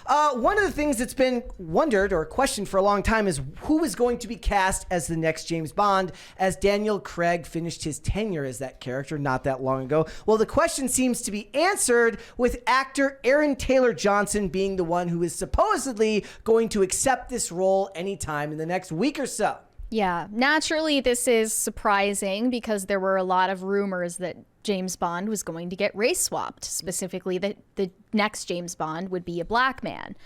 One of the things that's been wondered or questioned for a long time is who is going to be cast as the next James Bond, as Daniel Craig finished his tenure as that character not that long ago. Well, the question seems to be answered with actor Aaron Taylor-Johnson being the one who is supposedly going to accept this role anytime in the next week or so. Yeah, naturally this is surprising because there were a lot of rumors that James Bond was going to get race swapped, specifically that the next James Bond would be a black man.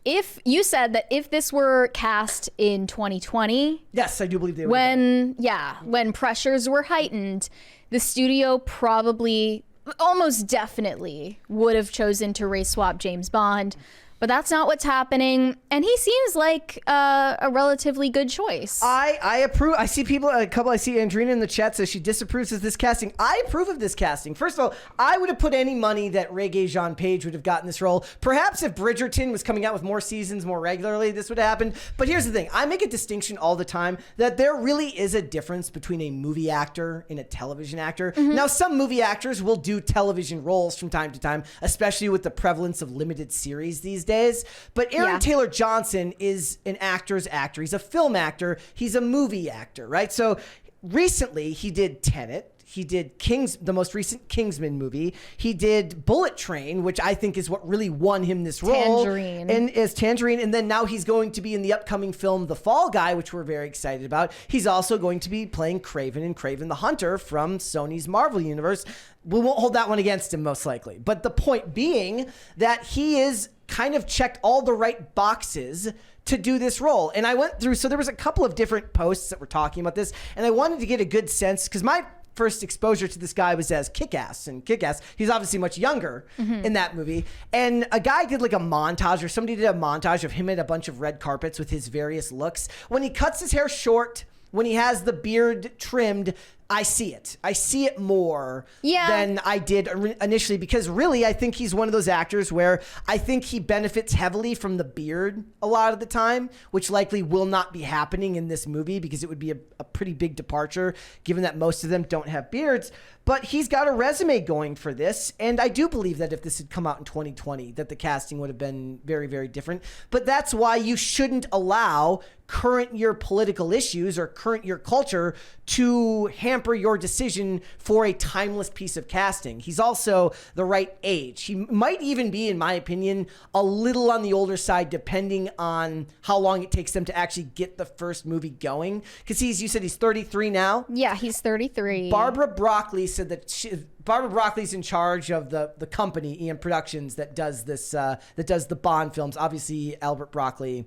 If you said that if this were cast in 2020, yes, I do believe they would. When pressures were heightened, the studio probably, almost definitely, would have chosen to race swap James Bond. But that's not what's happening, and he seems like a relatively good choice. I approve. I see people, I see Andrina in the chat says she disapproves of this casting. I approve of this casting. First of all, I would have put any money that Regé-Jean Page would have gotten this role. Perhaps if Bridgerton was coming out with more seasons more regularly, this would have happened. But here's the thing. I make a distinction all the time that there really is a difference between a movie actor and a television actor. Now, some movie actors will do television roles from time to time, especially with the prevalence of limited series these days. But Aaron Taylor-Johnson is an actor's actor. He's a film actor. He's a movie actor, right? So recently he did Tenet. He did the most recent Kingsman movie. He did Bullet Train, which I think is what really won him this role. Tangerine. And then now he's going to be in the upcoming film The Fall Guy, which we're very excited about. He's also going to be playing Kraven in Kraven the Hunter from Sony's Marvel Universe. We won't hold that one against him, most likely. But the point being that he is kind of checked all the right boxes to do this role. And I went through, so there was a couple of different posts that were talking about this, and I wanted to get a good sense, because my first exposure to this guy was as Kick-Ass. And Kick-Ass, he's obviously much younger in that movie. And a guy did like a montage, or somebody did a montage of him at a bunch of red carpets with his various looks. When he cuts his hair short, when he has the beard trimmed, I see it. I see it more than I did initially, because really I think he's one of those actors where I think he benefits heavily from the beard a lot of the time, which likely will not be happening in this movie because it would be a pretty big departure given that most of them don't have beards. But he's got a resume going for this, and I do believe that if this had come out in 2020, that the casting would have been very, very different. But that's why you shouldn't allow current year political issues or current year culture to hamper your decision for a timeless piece of casting. He's also the right age. He might even be, in my opinion, a little on the older side, depending on how long it takes them to actually get the first movie going. Because you said he's 33 now? Yeah, he's 33. Barbara Broccoli said that Barbara Broccoli's in charge of the company, EM Productions, that does this, that does the Bond films. Obviously, Albert Broccoli,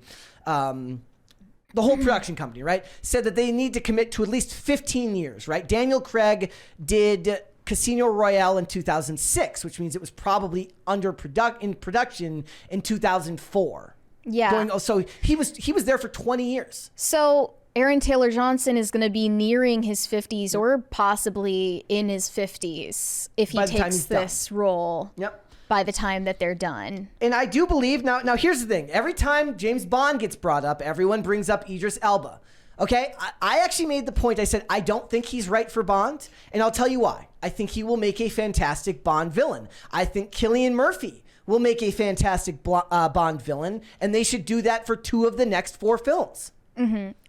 the whole production company, right, said that they need to commit to at least 15 years, right? Daniel Craig did Casino Royale in 2006, which means it was probably in production in 2004. Yeah. So he was there for 20 years. So Aaron Taylor-Johnson is going to be nearing his 50s or possibly in his 50s if he takes this role. Yep. By the time that they're done. And I do believe, now here's the thing. Every time James Bond gets brought up, everyone brings up Idris Elba. Okay? I actually made the point, I said, I don't think he's right for Bond, and I'll tell you why. I think he will make a fantastic Bond villain. I think Cillian Murphy will make a fantastic Bond villain, and they should do that for 2 of the next 4 films.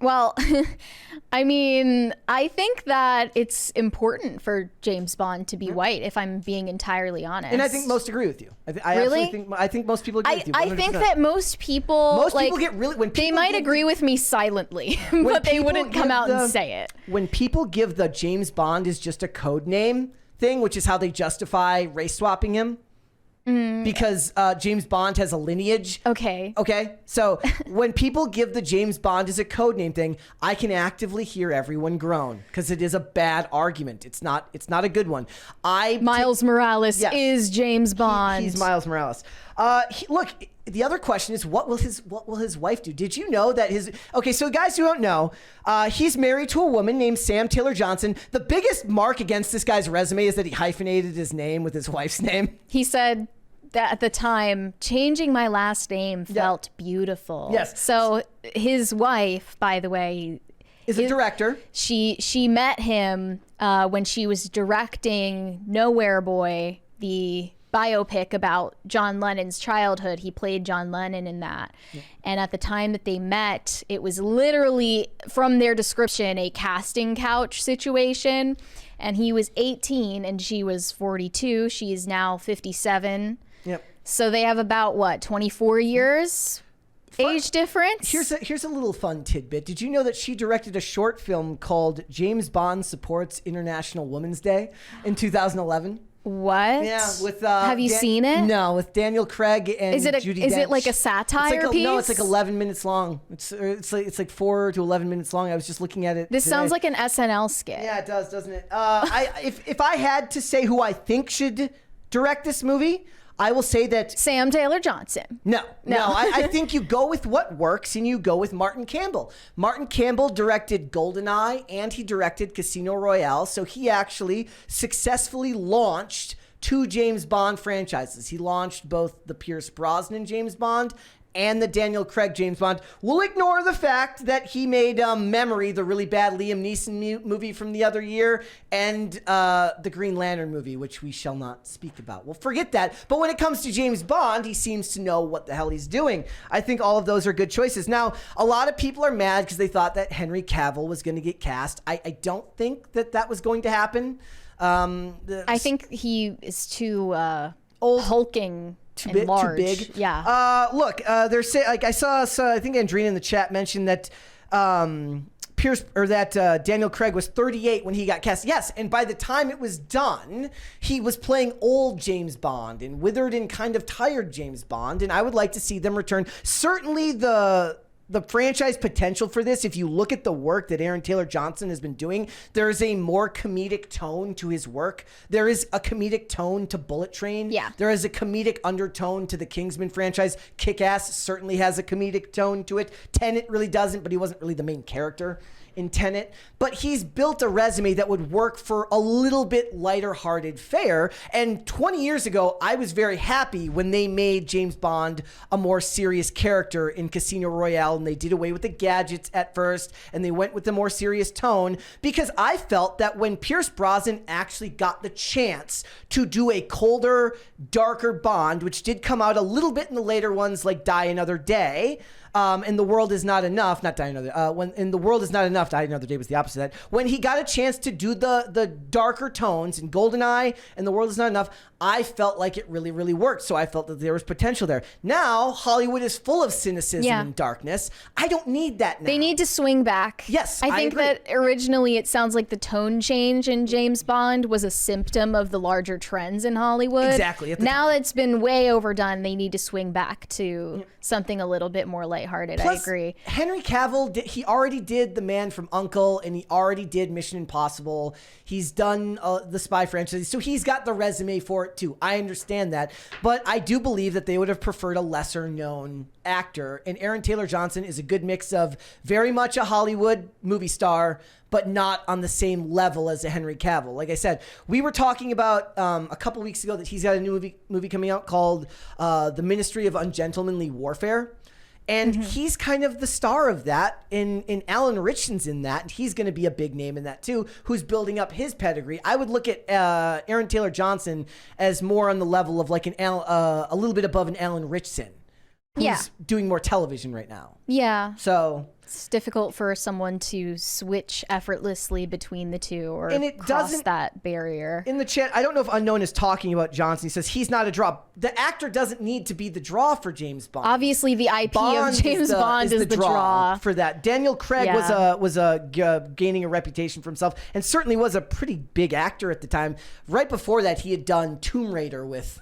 Well, I mean, I think that it's important for James Bond to be white, if I'm being entirely honest. And I think most agree with you. I think most people agree with you. 100%. I think that most people get really, when people they might agree with me silently, but they wouldn't come out and say it. When people give the James Bond is just a code name thing, which is how they justify race swapping him. Because James Bond has a lineage. Okay. So when people give the James Bond as a codename thing, I can actively hear everyone groan because it is a bad argument. It's not a good one. Miles Morales is James Bond. He's Miles Morales. Look, the other question is, what will his wife do? Did you know that so guys who don't know, he's married to a woman named Sam Taylor-Johnson. The biggest mark against this guy's resume is that he hyphenated his name with his wife's name. He said that at the time, changing my last name felt beautiful. Yes. So his wife, by the way, is a director. She met him when she was directing Nowhere Boy, the biopic about John Lennon's childhood. He played John Lennon in that. Yeah. And at the time that they met, it was literally, from their description, a casting couch situation. And he was 18 and she was 42. She is now 57. Yep. So they have about, what, 24 years age difference? Here's a little fun tidbit. Did you know that she directed a short film called James Bond Supports International Women's Day in 2011? What? Yeah, with have you seen it? No, with Daniel Craig and Judi Dench. Is it like a satire piece? No, it's like 11 minutes long. It's like 4 to 11 minutes long. I was just looking at it. This today. sounds like an SNL skit. Yeah, it does, doesn't it? If I had to say who I think should direct this movie, I will say that Sam TaylorJohnson. No. I think you go with what works and you go with Martin Campbell. Martin Campbell directed GoldenEye and he directed Casino Royale, so he actually successfully launched 2 James Bond franchises. He launched both the Pierce Brosnan James Bond and the Daniel Craig James Bond. We'll ignore the fact that he made Memory, the really bad Liam Neeson movie from the other year, and the Green Lantern movie, which we shall not speak about. We'll forget that. But when it comes to James Bond, he seems to know what the hell he's doing. I think all of those are good choices. Now, a lot of people are mad because they thought that Henry Cavill was going to get cast. I don't think that was going to happen. I think he is too old, hulking. Too big. Yeah. Look, they're saying, like, I saw, I think Andrina in the chat mentioned that Daniel Craig was 38 when he got cast. Yes, and by the time it was done, he was playing old James Bond and withered and kind of tired James Bond. And I would like to see them return. Certainly the franchise potential for this, if you look at the work that Aaron Taylor-Johnson has been doing, there is a more comedic tone to his work. There is a comedic tone to Bullet Train. Yeah. There is a comedic undertone to the Kingsman franchise. Kick-Ass certainly has a comedic tone to it. Tenet really doesn't, but he wasn't really the main character in Tenet. But he's built a resume that would work for a little bit lighter-hearted fare. And 20 years ago, I was very happy when they made James Bond a more serious character in Casino Royale, and they did away with the gadgets at first, and they went with the more serious tone, because I felt that when Pierce Brosnan actually got the chance to do a colder, darker Bond, which did come out a little bit in the later ones, like Die Another Day, and The World Is Not Enough, not Die Another, when in The World Is Not Enough, Die Another Day was the opposite of that. When he got a chance to do the darker tones in GoldenEye and The World Is Not Enough, I felt like it really, really worked. So I felt that there was potential there. Now, Hollywood is full of cynicism and darkness. I don't need that now. They need to swing back. Yes, I think agree. that originally it sounds like the tone change in James Bond was a symptom of the larger trends in Hollywood. Exactly. Now it's been way overdone. They need to swing back to something a little bit more lighthearted. Plus, I agree. Henry Cavill, he already did The Man from U.N.C.L.E. and he already did Mission Impossible. He's done the Spy franchise, so he's got the resume for it too. I understand that, but I do believe that they would have preferred a lesser known actor, and Aaron Taylor-Johnson is a good mix of very much a Hollywood movie star, but not on the same level as a Henry Cavill. Like I said, we were talking about a couple weeks ago that he's got a new movie coming out called The Ministry of Ungentlemanly Warfare. And he's kind of the star of that. In Alan Ritchson's in that, and he's going to be a big name in that too, who's building up his pedigree. I would look at Aaron Taylor-Johnson as more on the level of like a little bit above an Alan Ritchson, who's doing more television right now. Yeah. So it's difficult for someone to switch effortlessly between the two or and it cross that barrier. In the chat, I don't know if Unknown is talking about Johnson. He says he's not a draw. The actor doesn't need to be the draw for James Bond. Obviously, the IP of James Bond is the draw for that. Daniel Craig was gaining a reputation for himself, and certainly was a pretty big actor at the time. Right before that, he had done Tomb Raider with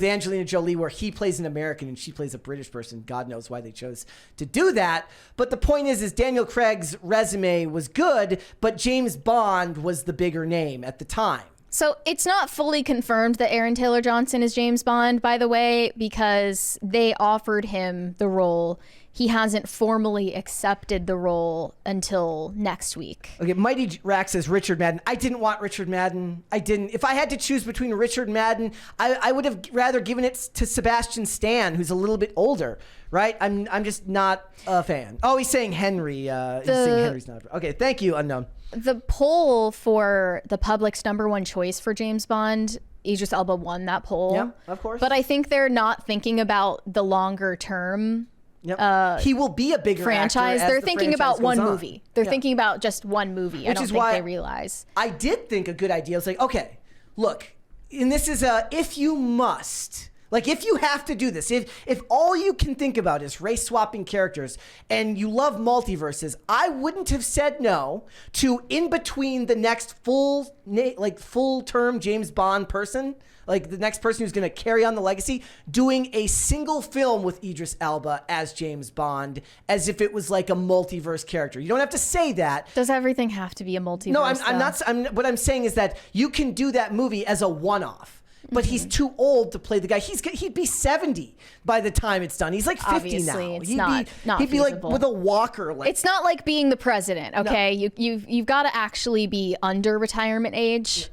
Angelina Jolie, where he plays an American and she plays a British person. God knows why they chose to do that. But the point is Daniel Craig's resume was good, but James Bond was the bigger name at the time. So it's not fully confirmed that Aaron Taylor-Johnson is James Bond, by the way, because they offered him the role. He hasn't formally accepted the role until next week. Okay, Mighty Rack says Richard Madden. I didn't want Richard Madden. I didn't. If I had to choose between Richard Madden, I would have rather given it to Sebastian Stan, who's a little bit older, right? I'm just not a fan. Oh, he's saying Henry. He's saying Henry's not. Okay, thank you, Unknown. The poll for the public's #1 choice for James Bond Idris Elba won that poll. Yeah, of course. But I think they're not thinking about the longer term he will be a bigger franchise. actor as They're the thinking franchise about one goes on. movie. They're thinking about just one movie. I don't think they realize. I did think a good idea was like, okay, look, and this is if you must. Like, if you have to do this, if all you can think about is race swapping characters and you love multiverses, I wouldn't have said no to in between the next full term James Bond person, like the next person who's going to carry on the legacy, doing a single film with Idris Elba as James Bond, as if it was like a multiverse character. You don't have to say that. Does everything have to be a multiverse? No, I'm not. What I'm saying is that you can do that movie as a one-off. But he's too old to play the guy. He'd be 70 by the time it's done. He's like 50 Obviously, now. it's He'd be like with a walker. Like, it's not like being the president, okay? No. You've got to actually be under retirement age.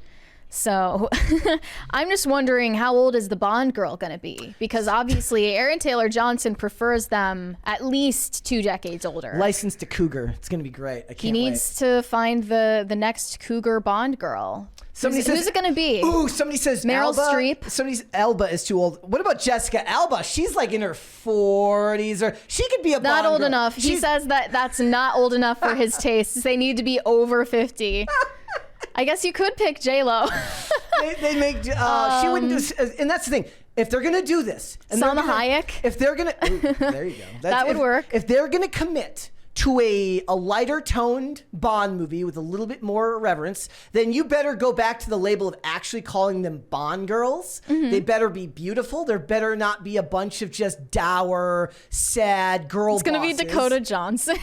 So I'm just wondering, how old is the Bond girl going to be? Because obviously Aaron Taylor-Johnson prefers them at least 2 decades older. Licensed to cougar. It's going to be great. I can't He needs to find the next cougar Bond girl. Who's it going to be? Ooh, somebody says Meryl Elba. Streep. Somebody's Elba is too old. What about Jessica Alba? She's like in her 40s, or she could be a not Bond old girl. enough. He says that's not old enough for his tastes. They need to be over 50. I guess you could pick J-Lo. they make she wouldn't do, and that's the thing. If they're gonna do this, and Salma Hayek. If they're gonna, there you go. That would work. If they're gonna commit to a lighter toned Bond movie with a little bit more reverence, then you better go back to the label of actually calling them Bond girls. They better be beautiful. There better not be a bunch of just dour, sad girl It's gonna bosses. be Dakota Johnson.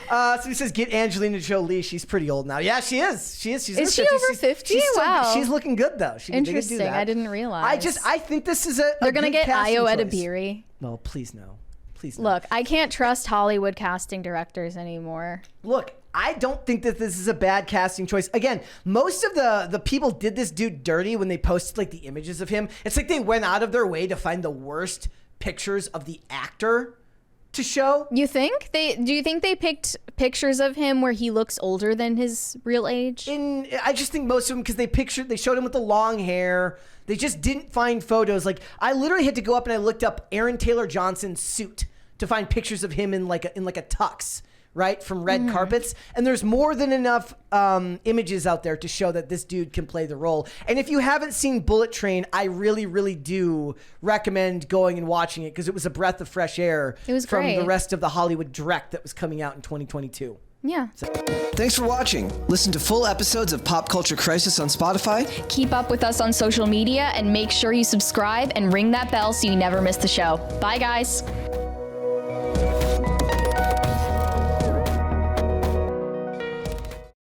So he says, get Angelina Jolie. She's pretty old now. Yeah, she is. She's Is she over 50? Wow. She's looking good though. Interesting. I didn't realize. I think this is They're gonna get casting Ayo choice. Edebiri. No, please no. Please no. Look, I can't trust Hollywood casting directors anymore. Look, I don't think that this is a bad casting choice. Again, most of the people did this dude dirty when they posted like the images of him. It's like they went out of their way to find the worst pictures of the actor to show. Do you think they picked pictures of him where he looks older than his real age? I just think most of them, because they showed him with the long hair. They just didn't find photos. Like, I literally had to go up and I looked up Aaron Taylor-Johnson's suit to find pictures of him in like a tux, right, from red carpets. And there's more than enough images out there to show that this dude can play the role. And if you haven't seen Bullet Train, I really, really do recommend going and watching it, because it was a breath of fresh air from great. the rest of the Hollywood direct that was coming out in 2022. Yeah. Thanks for watching. Listen to full episodes of Pop Culture Crisis on Spotify. Keep up with us on social media and make sure you subscribe and ring that bell so you never miss the show. Bye, guys.